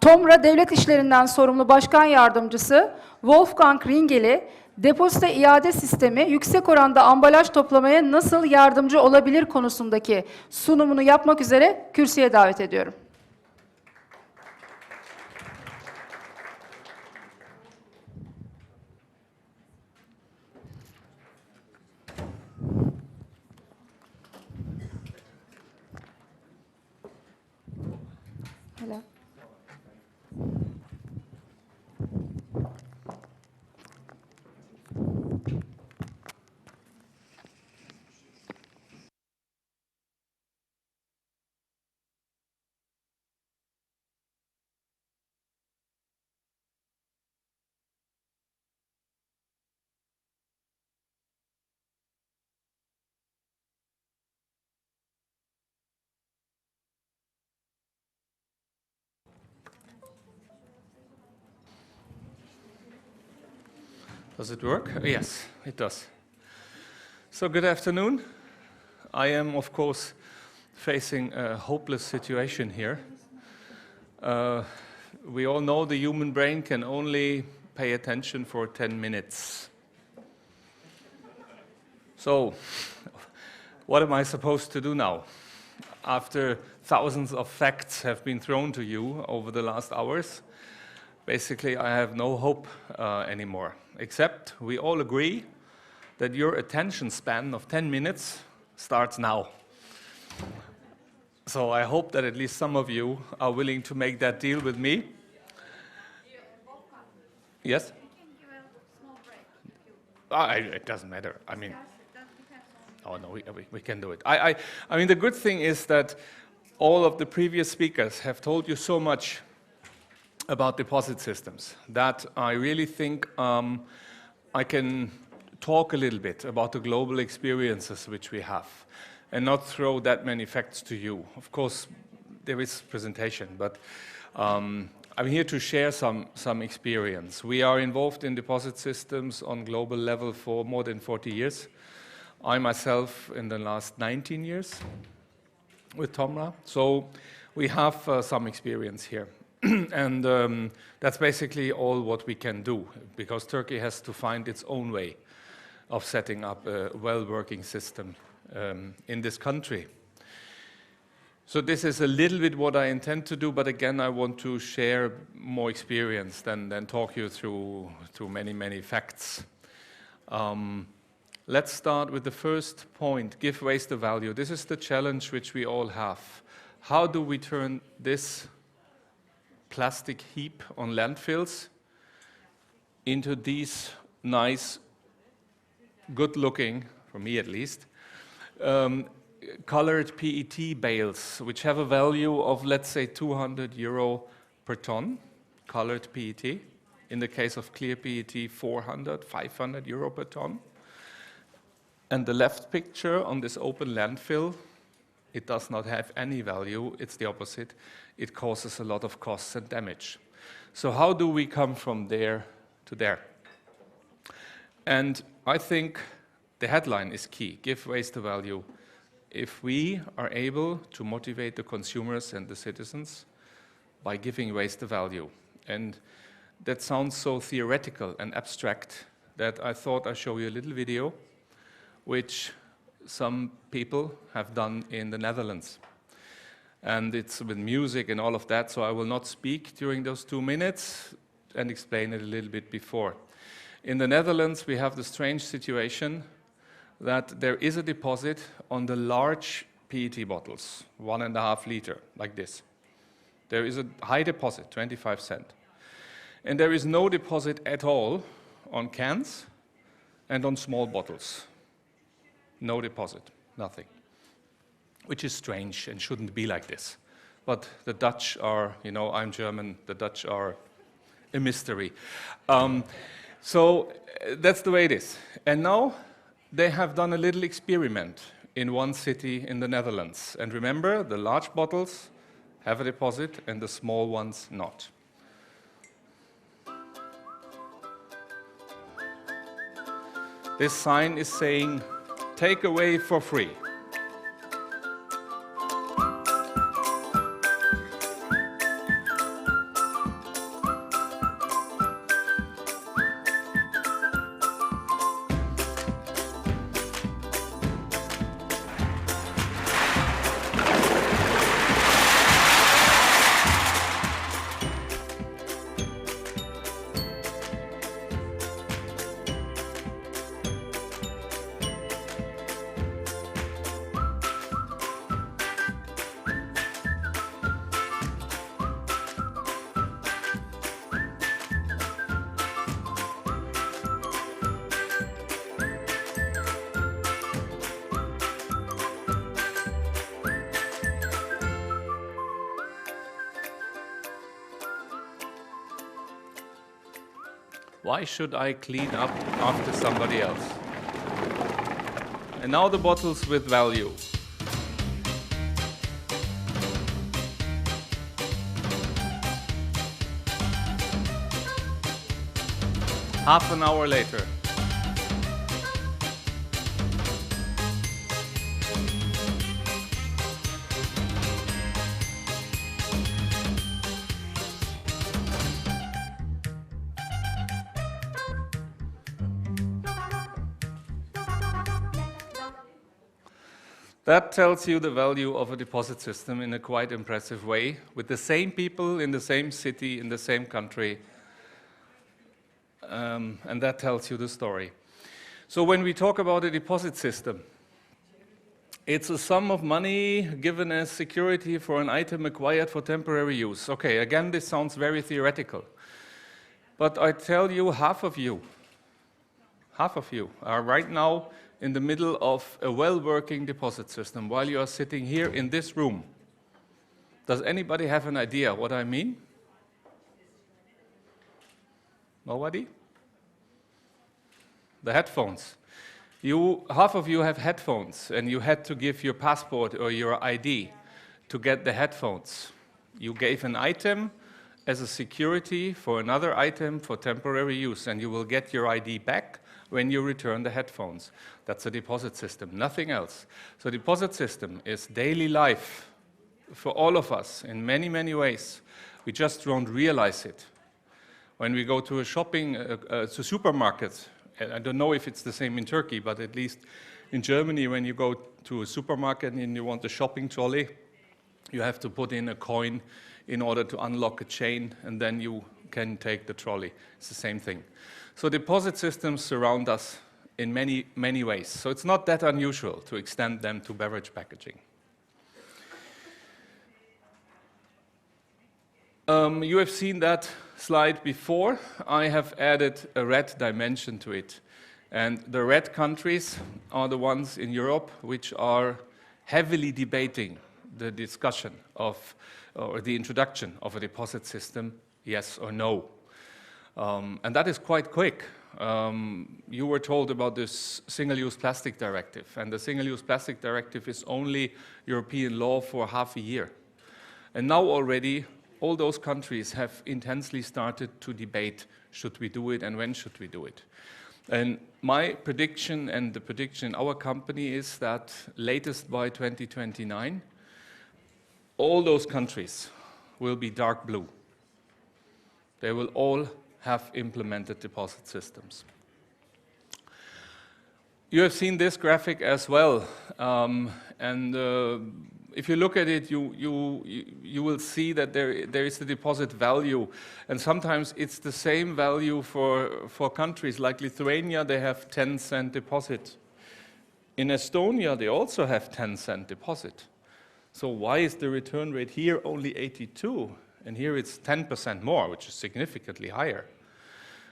TOMRA Devlet İşlerinden sorumlu Başkan Yardımcısı Wolfgang Ringel'i depozito iade sistemi yüksek oranda ambalaj toplamaya nasıl yardımcı olabilir konusundaki sunumunu yapmak üzere kürsüye davet ediyorum. Hello. Does it work? Yes, it does. So good afternoon. I am, of course, facing a hopeless situation here. We all know the human brain can only pay attention for 10 minutes. So, what am I supposed to do now? After thousands of facts have been thrown to you over the last hours, basically I have no hope anymore. Except we all agree that your attention span of 10 minutes starts now. So I hope that at least some of you are willing to make that deal with me. Yes? It doesn't matter. I mean, oh no, we can do it. I mean, the good thing is that all of the previous speakers have told you so much about deposit systems that I really think I can talk a little bit about the global experiences which we have and not throw that many facts to you. Of course, there is presentation, but I'm here to share some experience. We are involved in deposit systems on global level for more than 40 years. I myself in the last 19 years with TOMRA. So we have some experience here. And that's basically all what we can do, because Turkey has to find its own way of setting up a well-working system in this country. So this is a little bit what I intend to do, but again, I want to share more experience than talk you through many, many facts. Let's start with the first point, give waste a value. This is the challenge which we all have. How do we turn this plastic heap on landfills into these nice, good-looking, for me at least, colored PET bales, which have a value of, let's say, 200 euro per ton, colored PET. In the case of clear PET, 400, 500 euro per ton. And the left picture on this open landfill, it does not have any value, it's the opposite. It causes a lot of costs and damage. So how do we come from there to there? And I think the headline is key, give waste a value. If we are able to motivate the consumers and the citizens by giving waste a value. And that sounds so theoretical and abstract that I thought I'd show you a little video which some people have done in the Netherlands. And it's with music and all of that, so I will not speak during those 2 minutes and explain it a little bit before. In the Netherlands, we have the strange situation that there is a deposit on the large PET bottles, 1.5 liter, like this. There is a high deposit, 25 cents. And there is no deposit at all on cans and on small bottles. No deposit, nothing. Which is strange and shouldn't be like this. But the Dutch are, you know, I'm German, the Dutch are a mystery. So that's the way it is. And now they have done a little experiment in one city in the Netherlands. And remember, the large bottles have a deposit and the small ones not. This sign is saying, take away for free. Why should I clean up after somebody else? And now the bottles with value. Half an hour later. That tells you the value of a deposit system in a quite impressive way, with the same people in the same city, in the same country, and that tells you the story. So when we talk about a deposit system, it's a sum of money given as security for an item acquired for temporary use. Okay, again, this sounds very theoretical, but I tell you, half of you are right now in the middle of a well-working deposit system while you are sitting here in this room. Does anybody have an idea what I mean? Nobody? The headphones. Half of you have headphones, and you had to give your passport or your ID to get the headphones. You gave an item as a security for another item for temporary use, and you will get your ID back when you return the headphones. That's a deposit system, nothing else. So deposit system is daily life for all of us in many, many ways. We just don't realize it. When we go to a to supermarket, and I don't know if it's the same in Turkey, but at least in Germany, when you go to a supermarket and you want a shopping trolley, you have to put in a coin in order to unlock a chain, and then you can take the trolley. It's the same thing. So deposit systems surround us in many, many ways. So it's not that unusual to extend them to beverage packaging. You have seen that slide before. I have added a red dimension to it. And the red countries are the ones in Europe which are heavily debating the discussion of, or the introduction of a deposit system, yes or no. And that is quite quick. You were told about this single-use plastic directive, and the single-use plastic directive is only European law for half a year. And now already, all those countries have intensely started to debate, should we do it and when should we do it? And my prediction and the prediction in our company is that latest by 2029, all those countries will be dark blue. They will all have implemented deposit systems. You have seen this graphic as well, if you look at it, you will see that there is the deposit value, and sometimes it's the same value for countries like Lithuania. They have 10-cent deposit. In Estonia, they also have 10-cent deposit. So why is the return rate here only 82, and here it's 10% more, which is significantly higher?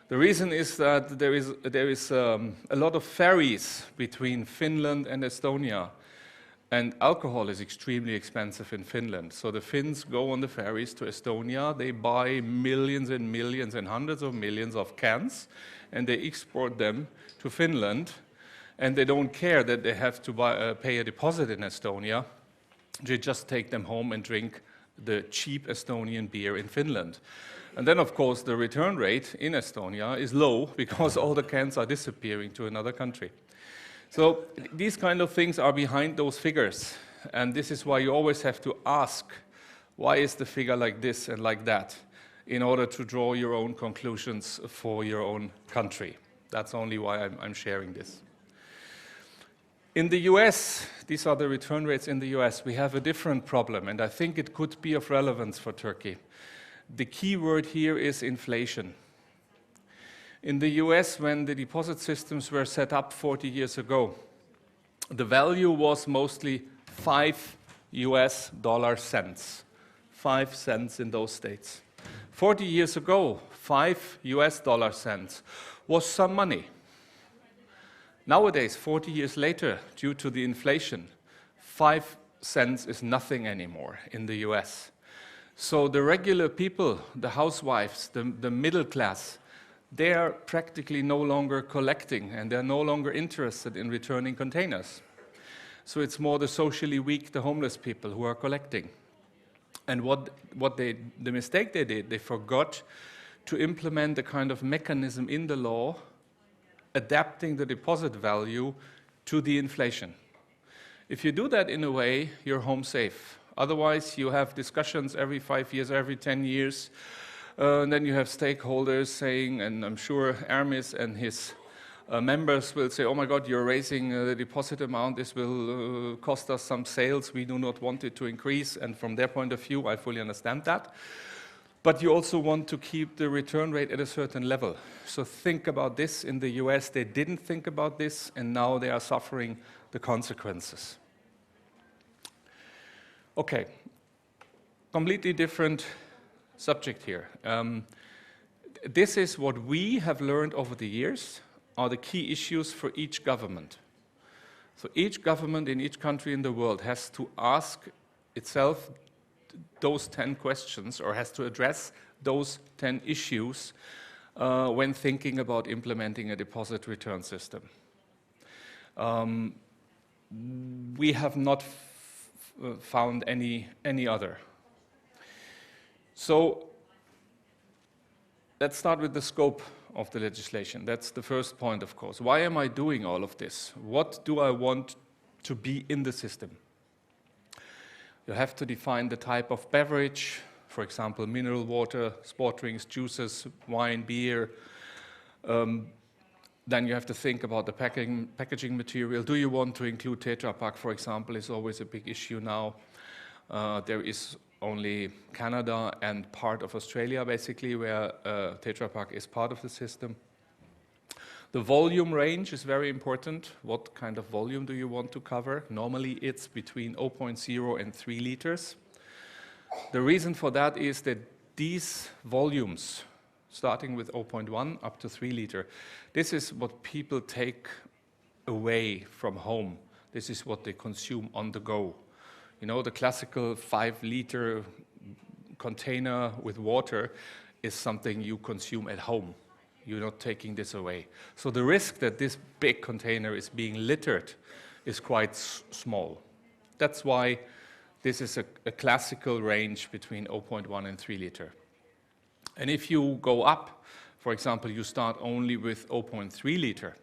The reason is that there is a lot of ferries between Finland and Estonia. And alcohol is extremely expensive in Finland. So the Finns go on the ferries to Estonia, they buy millions and millions and hundreds of millions of cans, and they export them to Finland. And they don't care that they have to pay a deposit in Estonia. They just take them home and drink the cheap Estonian beer in Finland. And then, of course, the return rate in Estonia is low because all the cans are disappearing to another country. So these kind of things are behind those figures, and this is why you always have to ask, why is the figure like this and like that, in order to draw your own conclusions for your own country. That's only why I'm sharing this. In the US, these are the return rates in the US, we have a different problem, and I think it could be of relevance for Turkey. The key word here is inflation. In the US, when the deposit systems were set up 40 years ago, the value was mostly 5 US dollar cents. 5 cents in those states. 40 years ago, 5 US dollar cents was some money. Nowadays, 40 years later, due to the inflation, 5 cents is nothing anymore in the US. So the regular people, the housewives, the middle class, they are practically no longer collecting, and they're no longer interested in returning containers. So it's more the socially weak, the homeless people who are collecting. And the mistake they did, they forgot to implement a kind of mechanism in the law adapting the deposit value to the inflation. If you do that in a way, you're home safe. Otherwise, you have discussions every 5 years, every 10 years. And then you have stakeholders saying, and I'm sure Hermes and his members will say, oh my God, you're raising the deposit amount. This will cost us some sales. We do not want it to increase. And from their point of view, I fully understand that. But you also want to keep the return rate at a certain level. So think about this. In the US, they didn't think about this, and now they are suffering the consequences. Okay, completely different subject here. This is what we have learned over the years are the key issues for each government. So each government in each country in the world has to ask itself those 10 questions, or has to address those 10 issues when thinking about implementing a deposit return system. We have not found any other. So let's start with the scope of the legislation. That's the first point, of course. Why am I doing all of this? What do I want to be in the system? You have to define the type of beverage, for example, mineral water, sport drinks, juices, wine, beer. Then you have to think about the packaging material. Do you want to include Tetra Pak, for example, is always a big issue now. There is only Canada and part of Australia, basically, where Tetra Pak is part of the system. The volume range is very important. What kind of volume do you want to cover? Normally, it's between 0.0 and 3 liters. The reason for that is that these volumes, starting with 0.1 up to 3 liter, this is what people take away from home. This is what they consume on the go. You know, the classical 5-liter container with water is something you consume at home. You're not taking this away. So the risk that this big container is being littered is quite small. That's why this is a classical range between 0.1 and 3 liter. And if you go up, for example, you start only with 0.3 liter,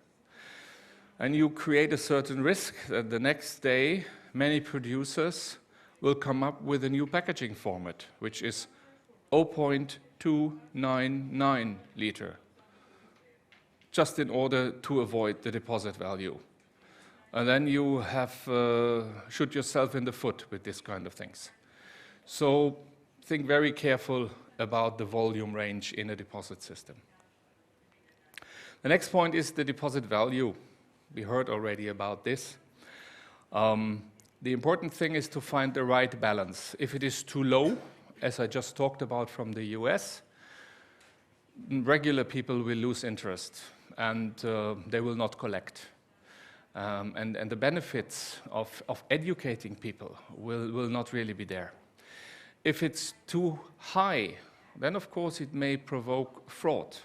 and you create a certain risk that the next day many producers will come up with a new packaging format, which is 0.299 liter, just in order to avoid the deposit value. And then you have shoot yourself in the foot with this kind of things. So think very careful about the volume range in a deposit system. The next point is the deposit value. We heard already about this. The important thing is to find the right balance. If it is too low, as I just talked about from the US, regular people will lose interest and they will not collect. And the benefits of educating people will not really be there. If it's too high, then of course it may provoke fraud.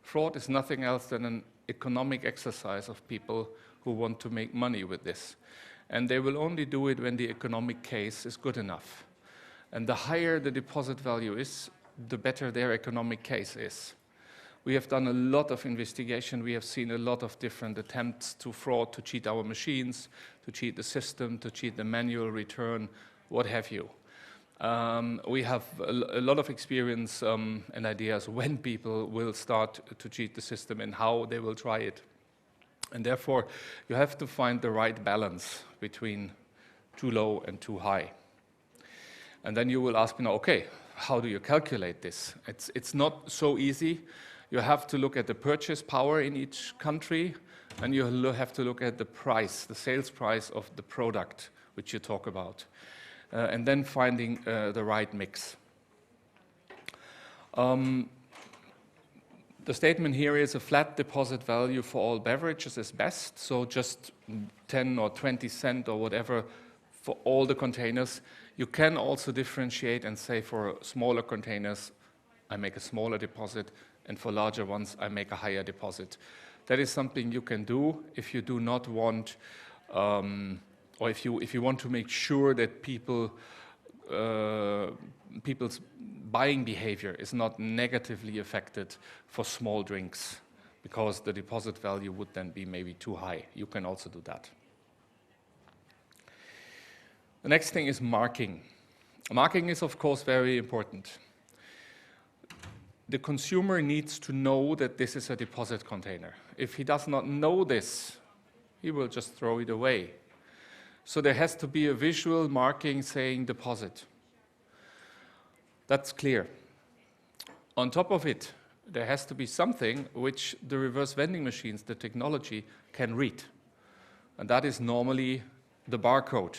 Fraud is nothing else than an economic exercise of people who want to make money with this. And they will only do it when the economic case is good enough. And the higher the deposit value is, the better their economic case is. We have done a lot of investigation. We have seen a lot of different attempts to fraud, to cheat our machines, to cheat the system, to cheat the manual return, what have you. We have a lot of experience and ideas when people will start to cheat the system and how they will try it. And therefore, you have to find the right balance between too low and too high. And then you will ask me now, okay, how do you calculate this? It's not so easy. You have to look at the purchase power in each country, and you have to look at the price, the sales price of the product which you talk about, and then finding the right mix. The statement here is a flat deposit value for all beverages is best, so just 10 or 20 cents or whatever for all the containers. You can also differentiate and say for smaller containers, I make a smaller deposit, and for larger ones, I make a higher deposit. That is something you can do if you do not want, or if you want to make sure that people's buying behavior is not negatively affected for small drinks, because the deposit value would then be maybe too high. You can also do that. The next thing is marking. Marking is, of course, very important. The consumer needs to know that this is a deposit container. If he does not know this, he will just throw it away. So there has to be a visual marking saying deposit. That's clear. On top of it, there has to be something which the reverse vending machines, the technology, can read. And that is normally the barcode,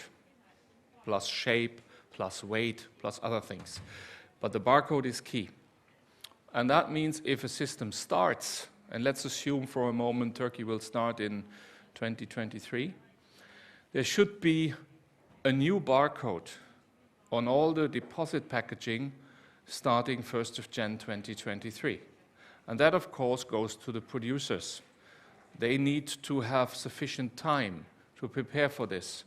plus shape, plus weight, plus other things. But the barcode is key. And that means if a system starts, and let's assume for a moment Turkey will start in 2023, there should be a new barcode on all the deposit packaging starting 1st of Jan 2023. And that, of course, goes to the producers. They need to have sufficient time to prepare for this,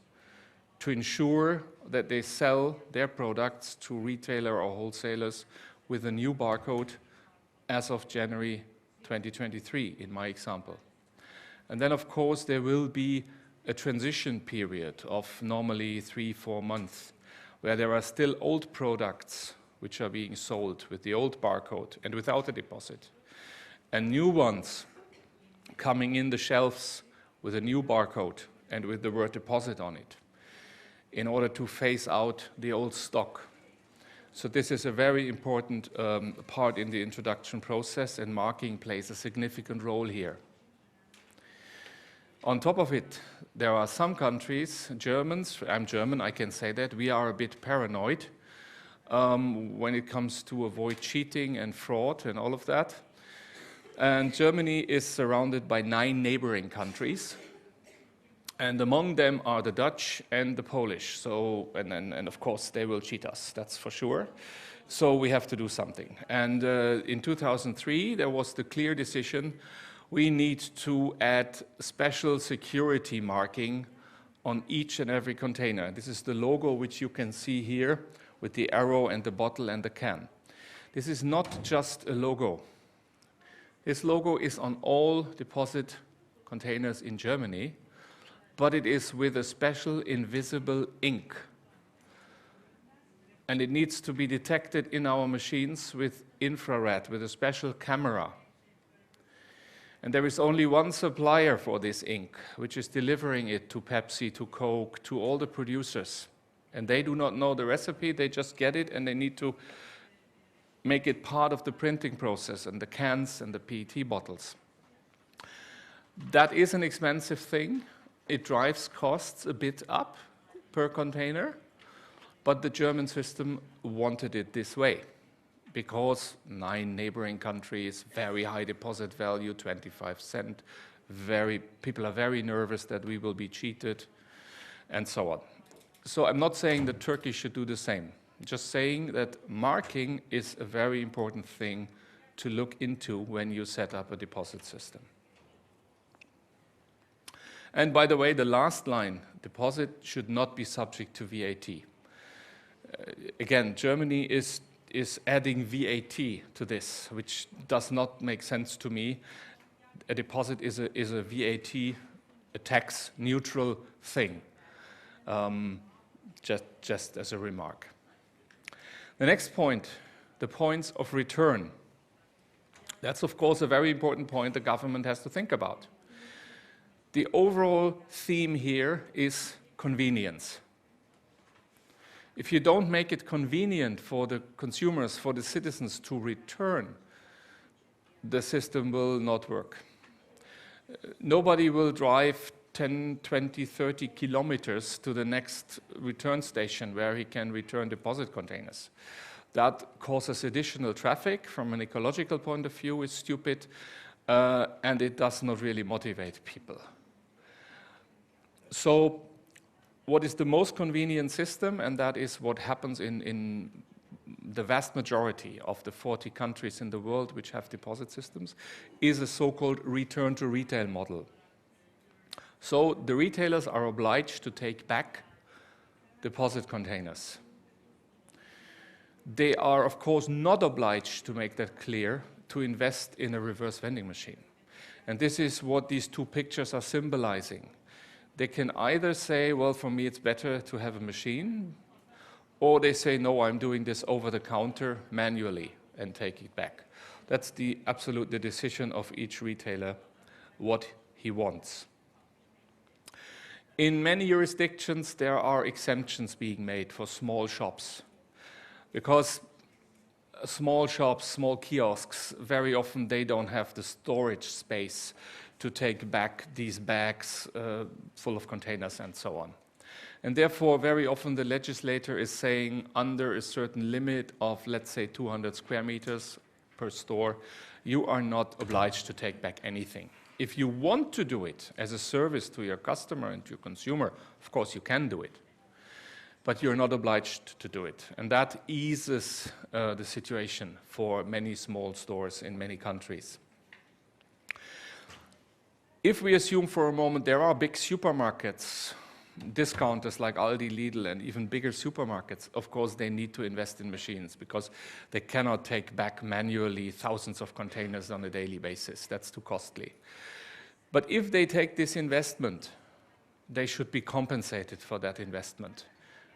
to ensure that they sell their products to retailer or wholesalers with a new barcode as of January 2023, in my example. And then, of course, there will be a transition period of normally 3-4 months, where there are still old products which are being sold with the old barcode and without a deposit, and new ones coming in the shelves with a new barcode and with the word deposit on it, in order to phase out the old stock. So this is a very important part in the introduction process, and marking plays a significant role here. On top of it, there are some countries, Germans, I'm German, I can say that, we are a bit paranoid when it comes to avoid cheating and fraud and all of that. And Germany is surrounded by 9 neighboring countries. And among them are the Dutch and the Polish. So, and of course, they will cheat us, that's for sure. So we have to do something. And in 2003, there was the clear decision, we need to add special security marking on each and every container. This is the logo which you can see here with the arrow and the bottle and the can. This is not just a logo. This logo is on all deposit containers in Germany, but it is with a special invisible ink. And it needs to be detected in our machines with infrared, with a special camera. And there is only one supplier for this ink, which is delivering it to Pepsi, to Coke, to all the producers. And they do not know the recipe, they just get it, and they need to make it part of the printing process and the cans and the PET bottles. That is an expensive thing. It drives costs a bit up per container, but the German system wanted it this way because 9 neighboring countries, very high deposit value, 25 cents, people are very nervous that we will be cheated, and so on. So I'm not saying that Turkey should do the same, just saying that marking is a very important thing to look into when you set up a deposit system. And by the way, the last line, deposit should not be subject to VAT. Again, Germany is adding VAT to this, which does not make sense to me. A deposit is a VAT, a tax neutral thing, just as a remark. The next point, the points of return. That's of course a very important point the government has to think about. The overall theme here is convenience. If you don't make it convenient for the consumers, for the citizens to return, the system will not work. Nobody will drive 10, 20, 30 kilometers to the next return station where he can return deposit containers. That causes additional traffic. From an ecological point of view, it's stupid, and it does not really motivate people. So what is the most convenient system, and that is what happens in the vast majority of the 40 countries in the world which have deposit systems, is a so-called return to retail model. So the retailers are obliged to take back deposit containers. They are, of course, not obliged to make that clear to invest in a reverse vending machine. And this is what these two pictures are symbolizing. They can either say, well, for me it's better to have a machine, or they say, no, I'm doing this over the counter manually and take it back. That's the decision of each retailer, what he wants. In many jurisdictions, there are exemptions being made for small shops, because small shops, small kiosks, very often they don't have the storage space to take back these bags full of containers and so on. And therefore, very often the legislator is saying under a certain limit of, let's say, 200 square meters per store, you are not obliged to take back anything. If you want to do it as a service to your customer and to your consumer, of course you can do it. But you're not obliged to do it. And that eases the situation for many small stores in many countries. If we assume for a moment there are big supermarkets, discounters like Aldi, Lidl, and even bigger supermarkets, of course they need to invest in machines because they cannot take back manually thousands of containers on a daily basis. That's too costly. But if they take this investment, they should be compensated for that investment.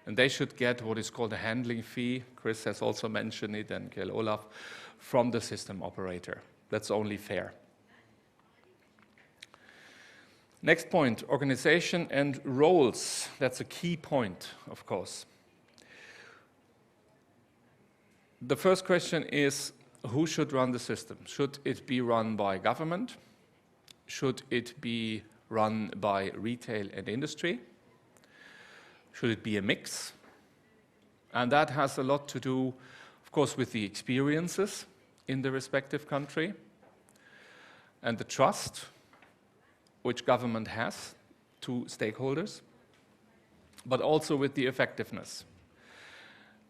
And they should get what is called a handling fee, Chris has also mentioned it, and Kjell Olaf, from the system operator. That's only fair. Next point, organization and roles. That's a key point, of course. The first question is, who should run the system? Should it be run by government? Should it be run by retail and industry? Should it be a mix? And that has a lot to do, of course, with the experiences in the respective country and the trust which government has to stakeholders, but also with the effectiveness.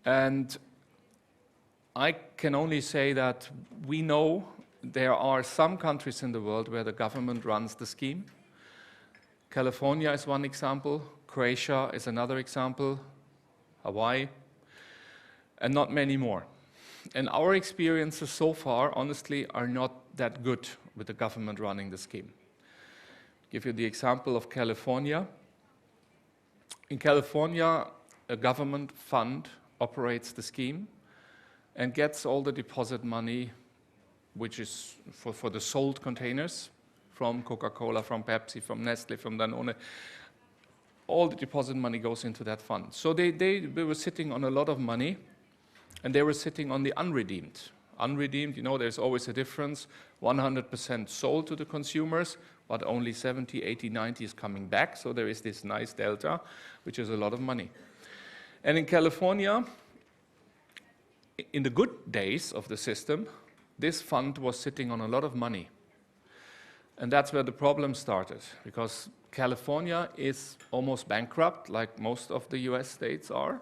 And I can only say that we know there are some countries in the world where the government runs the scheme. California is one example, Croatia is another example, Hawaii, and not many more. And our experiences so far, honestly, are not that good with the government running the scheme. Give you the example of California. In California, a government fund operates the scheme and gets all the deposit money, which is for the sold containers from Coca-Cola, from Pepsi, from Nestle, from Danone. All the deposit money goes into that fund. So they were sitting on a lot of money, and they were sitting on the unredeemed. Unredeemed, you know, there's always a difference. 100% sold to the consumers, but only 70, 80, 90 is coming back. So there is this nice delta, which is a lot of money. And in California, in the good days of the system, this fund was sitting on a lot of money. And that's where the problem started, because California is almost bankrupt, like most of the US states are.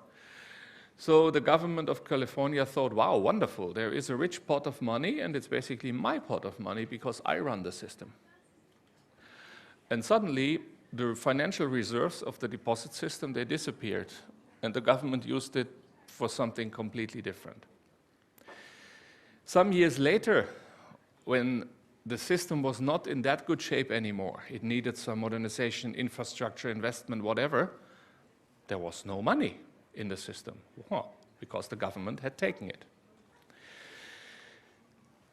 So the government of California thought, wow, wonderful, there is a rich pot of money, and it's basically my pot of money because I run the system. And suddenly, the financial reserves of the deposit system, they disappeared, and the government used it for something completely different. Some years later, when the system was not in that good shape anymore, it needed some modernization, infrastructure, investment, whatever, there was no money in the system, because the government had taken it.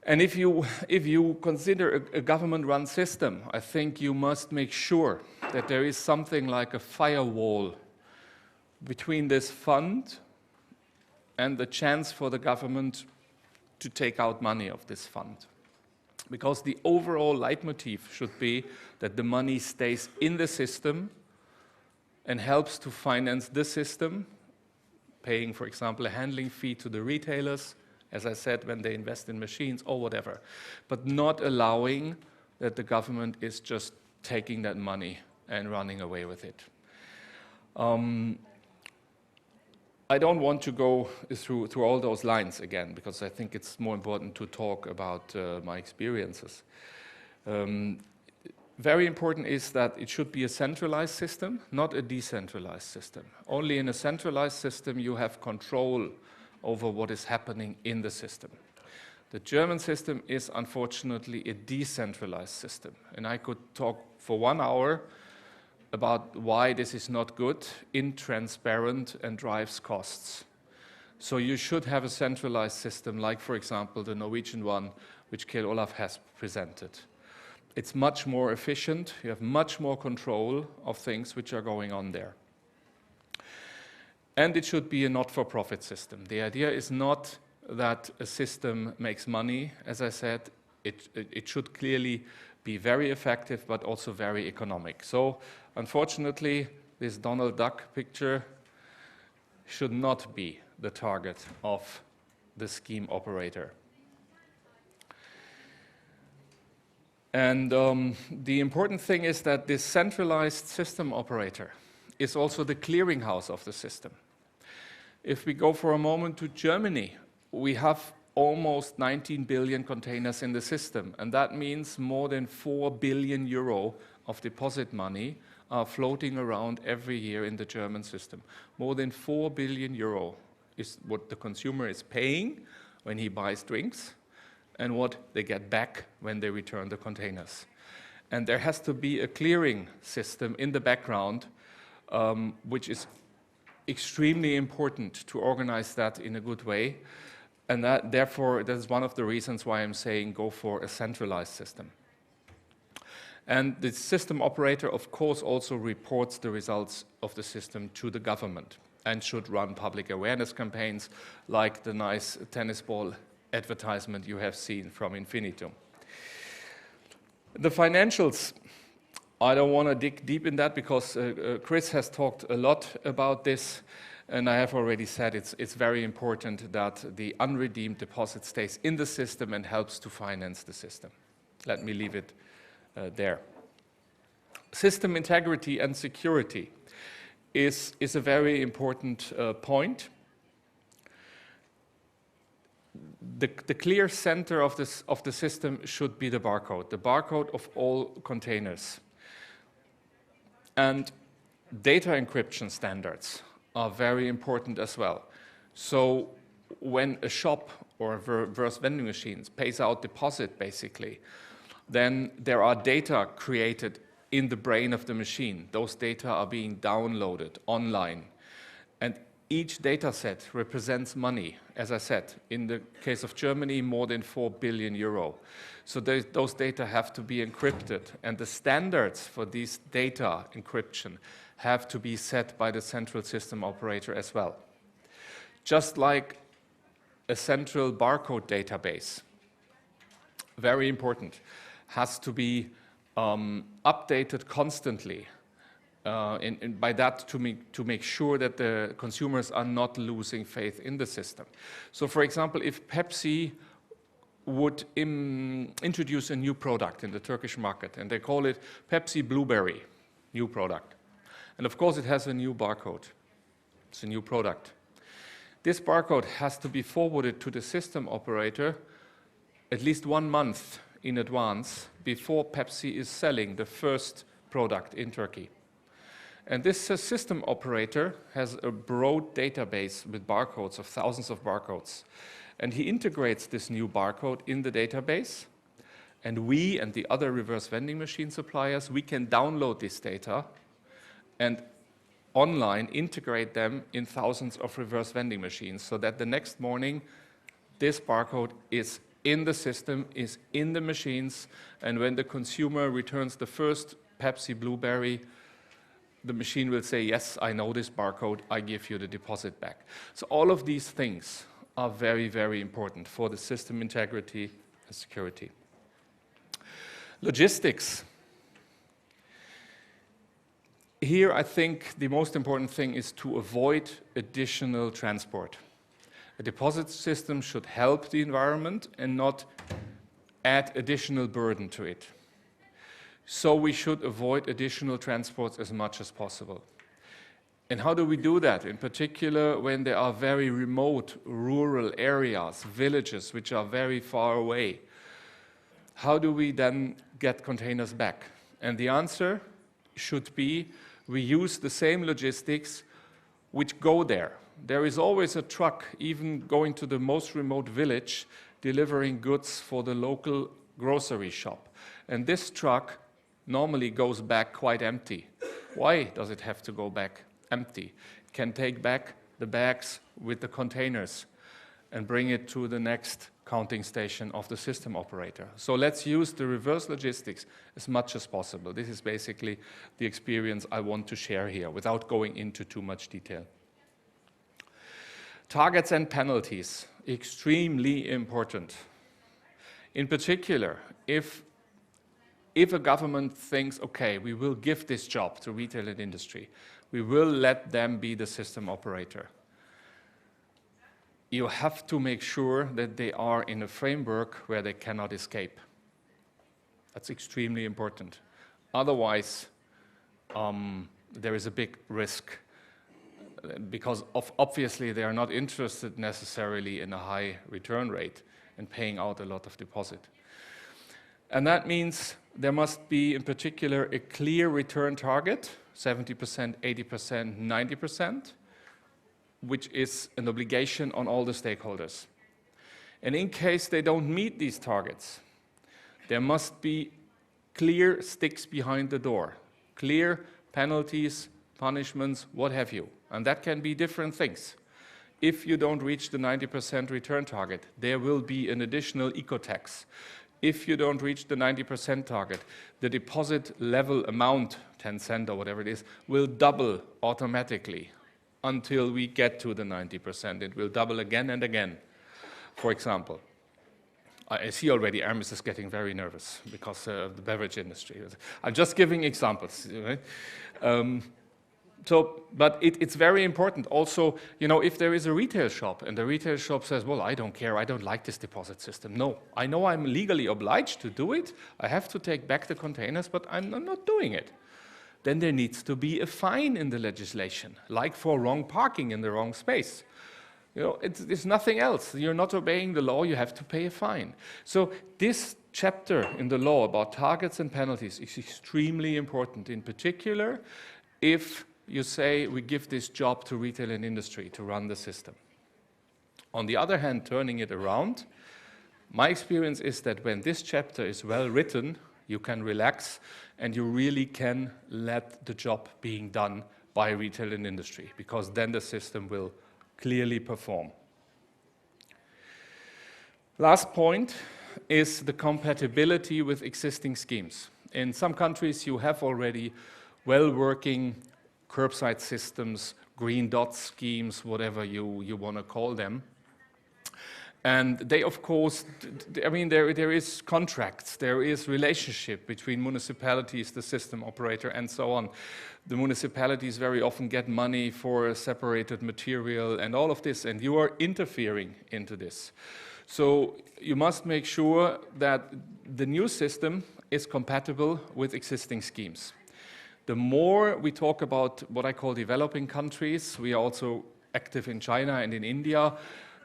And if you consider a government-run system, I think you must make sure that there is something like a firewall between this fund and the chance for the government to take out money of this fund. Because the overall leitmotif should be that the money stays in the system and helps to finance the system, paying, for example, a handling fee to the retailers, as I said, when they invest in machines or whatever, but not allowing that the government is just taking that money and running away with it. I I don't want to go through all those lines again, because I think it's more important to talk about my experiences. Very important is that it should be a centralized system, not a decentralized system. Only in a centralized system you have control over what is happening in the system. The German system is unfortunately a decentralized system, and I could talk for 1 hour about why this is not good, intransparent, and drives costs. So you should have a centralized system, like, for example, the Norwegian one, which Kjell Olaf has presented. It's much more efficient, you have much more control of things which are going on there. And it should be a not-for-profit system. The idea is not that a system makes money, as I said. It should clearly be very effective, but also very economic. So, unfortunately, this Donald Duck picture should not be the target of the scheme operator. And the important thing is that this centralized system operator is also the clearinghouse of the system. If we go for a moment to Germany, we have almost 19 billion containers in the system, and that means more than 4 billion euro of deposit money are floating around every year in the German system. More than 4 billion euro is what the consumer is paying when he buys drinks, and what they get back when they return the containers. And there has to be a clearing system in the background, which is extremely important to organize that in a good way. And therefore, that's one of the reasons why I'm saying go for a centralized system. And the system operator, of course, also reports the results of the system to the government and should run public awareness campaigns like the nice tennis ball advertisement you have seen from Infinitum. The financials, I don't want to dig deep in that because Chris has talked a lot about this, and I have already said it's very important that the unredeemed deposit stays in the system and helps to finance the system. Let me leave it there. System integrity and security is a very important point. The clear center of the system should be the barcode of all containers. And data encryption standards are very important as well. So when a shop or reverse vending machines pays out deposit, basically, then there are data created in the brain of the machine. Those data are being downloaded online. And each data set represents money. As I said, in the case of Germany, more than 4 billion euro. So those data have to be encrypted, and the standards for these data encryption have to be set by the central system operator as well. Just like a central barcode database, very important, has to be updated constantly. And by that, to make sure that the consumers are not losing faith in the system. So, for example, if Pepsi would introduce a new product in the Turkish market, and they call it Pepsi Blueberry, new product. And of course, it has a new barcode. It's a new product. This barcode has to be forwarded to the system operator at least 1 month in advance before Pepsi is selling the first product in Turkey. And this system operator has a broad database with barcodes of thousands of barcodes. And he integrates this new barcode in the database. And we and the other reverse vending machine suppliers, we can download this data and online integrate them in thousands of reverse vending machines so that the next morning this barcode is in the system, is in the machines, and when the consumer returns the first Pepsi Blueberry, the machine will say, yes, I know this barcode, I give you the deposit back. So all of these things are very, very important for the system integrity and security. Logistics. Here, I think the most important thing is to avoid additional transport. A deposit system should help the environment and not add additional burden to it. So we should avoid additional transports as much as possible. And how do we do that? In particular, when there are very remote rural areas, villages which are very far away. How do we then get containers back? And the answer should be we use the same logistics which go there. There is always a truck, even going to the most remote village, delivering goods for the local grocery shop. And this truck normally goes back quite empty. Why does it have to go back empty? It can take back the bags with the containers and bring it to the next counting station of the system operator. So let's use the reverse logistics as much as possible. This is basically the experience I want to share here without going into too much detail. Targets and penalties, extremely important. In particular, if a government thinks, okay, we will give this job to retail and industry, we will let them be the system operator, you have to make sure that they are in a framework where they cannot escape. That's extremely important. Otherwise, there is a big risk because obviously they are not interested necessarily in a high return rate and paying out a lot of deposit. And that means there must be, in particular, a clear return target, 70%, 80%, 90%, which is an obligation on all the stakeholders. And in case they don't meet these targets, there must be clear sticks behind the door, clear penalties, punishments, what have you. And that can be different things. If you don't reach the 90% return target, there will be an additional eco-tax. If you don't reach the 90% target, the deposit level amount, 10 cents or whatever it is, will double automatically until we get to the 90%. It will double again and again, for example. I see already Hermes is getting very nervous because of the beverage industry. I'm just giving examples. Right? But it's very important also, you know, if there is a retail shop and the retail shop says, well, I don't care, I don't like this deposit system. No, I know I'm legally obliged to do it. I have to take back the containers, but I'm not doing it. Then there needs to be a fine in the legislation, like for wrong parking in the wrong space. You know, it's nothing else. You're not obeying the law, you have to pay a fine. So this chapter in the law about targets and penalties is extremely important, in particular if you say we give this job to retail and industry to run the system. On the other hand, turning it around, my experience is that when this chapter is well written, you can relax and you really can let the job being done by retail and industry, because then the system will clearly perform. Last point is the compatibility with existing schemes. In some countries, you have already well-working curbside systems, green dot schemes, whatever you want to call them. And they, of course, I mean, there is contracts, there is relationship between municipalities, the system operator, and so on. The municipalities very often get money for separated material and all of this, and you are interfering into this. So you must make sure that the new system is compatible with existing schemes. The more we talk about what I call developing countries, we are also active in China and in India,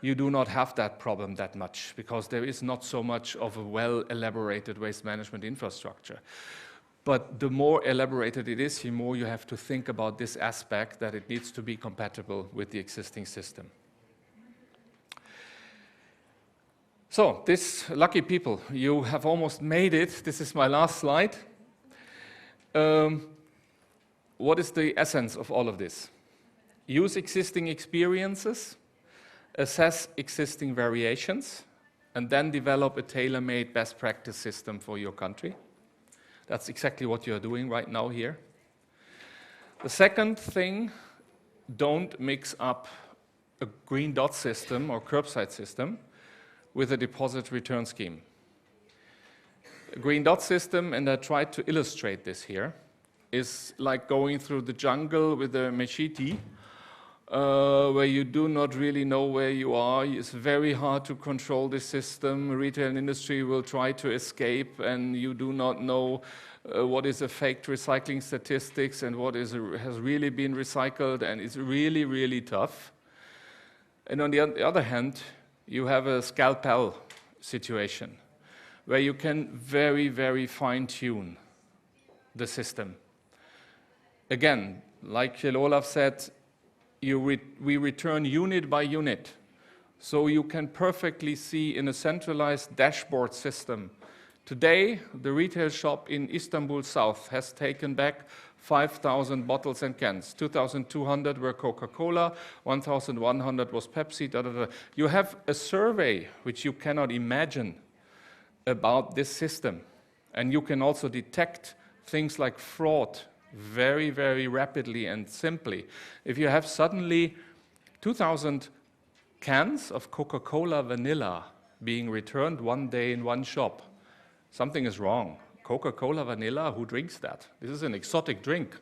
you do not have that problem that much because there is not so much of a well-elaborated waste management infrastructure. But the more elaborated it is, the more you have to think about this aspect that it needs to be compatible with the existing system. So, this lucky people, you have almost made it. This is my last slide. What is the essence of all of this? Use existing experiences, assess existing variations, and then develop a tailor-made best practice system for your country. That's exactly what you're doing right now here. The second thing, don't mix up a green dot system or curbside system with a deposit return scheme. A green dot system, and I tried to illustrate this here, is like going through the jungle with a machete where you do not really know where you are. It's very hard to control the system. Retail industry will try to escape, and you do not know what is a faked recycling statistics and what has really been recycled, and it's really, really tough. And on the other hand, you have a scalpel situation, where you can very, very fine-tune the system. Again, like Kjell Olaf said, we return unit by unit. So you can perfectly see in a centralized dashboard system. Today, the retail shop in Istanbul South has taken back 5,000 bottles and cans. 2,200 were Coca-Cola, 1,100 was Pepsi, da, da, da. You have a survey which you cannot imagine about this system. And you can also detect things like fraud very, very rapidly and simply. If you have suddenly 2,000 cans of Coca-Cola vanilla being returned one day in one shop, something is wrong. Coca-Cola vanilla, who drinks that? This is an exotic drink.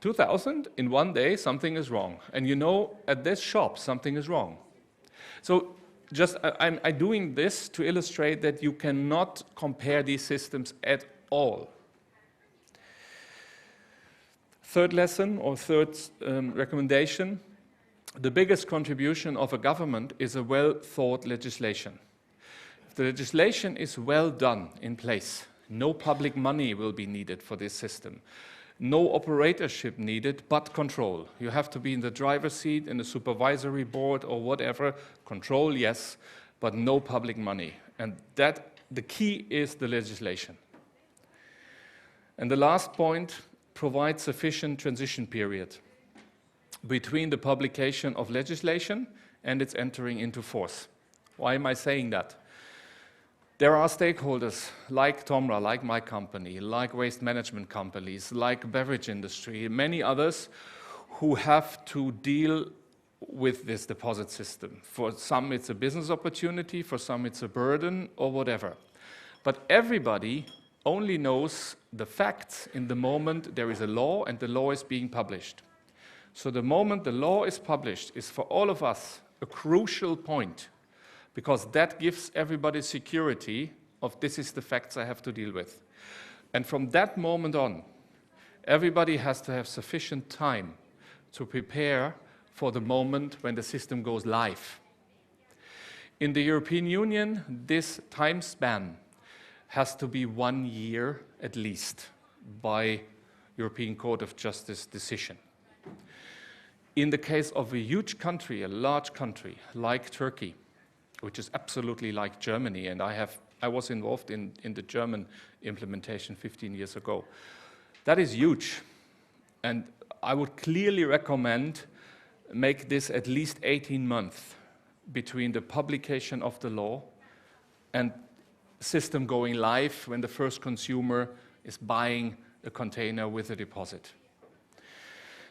2,000 in one day, something is wrong. And you know, at this shop, something is wrong. So I'm doing this to illustrate that you cannot compare these systems at all. Third lesson, or third recommendation, the biggest contribution of a government is a well-thought legislation. If the legislation is well done in place, no public money will be needed for this system. No operatorship needed, but control. You have to be in the driver's seat, in the supervisory board or whatever. Control, yes, but no public money. And the key is the legislation. And the last point, provide sufficient transition period between the publication of legislation and its entering into force. Why am I saying that? There are stakeholders like TOMRA, like my company, like waste management companies, like beverage industry, many others who have to deal with this deposit system. For some it's a business opportunity, for some it's a burden or whatever. But everybody only knows the facts in the moment there is a law and the law is being published. So the moment the law is published is for all of us a crucial point, because that gives everybody security of this is the facts I have to deal with. And from that moment on, everybody has to have sufficient time to prepare for the moment when the system goes live. In the European Union, this time span has to be 1 year at least by European Court of Justice decision. In the case of a huge country, a large country like Turkey, which is absolutely like Germany, and I was involved in the German implementation 15 years ago. That is huge, and I would clearly recommend make this at least 18 months between the publication of the law and system going live when the first consumer is buying a container with a deposit.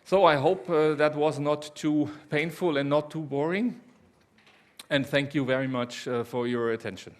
So I hope that was not too painful and not too boring. And thank you very much for your attention.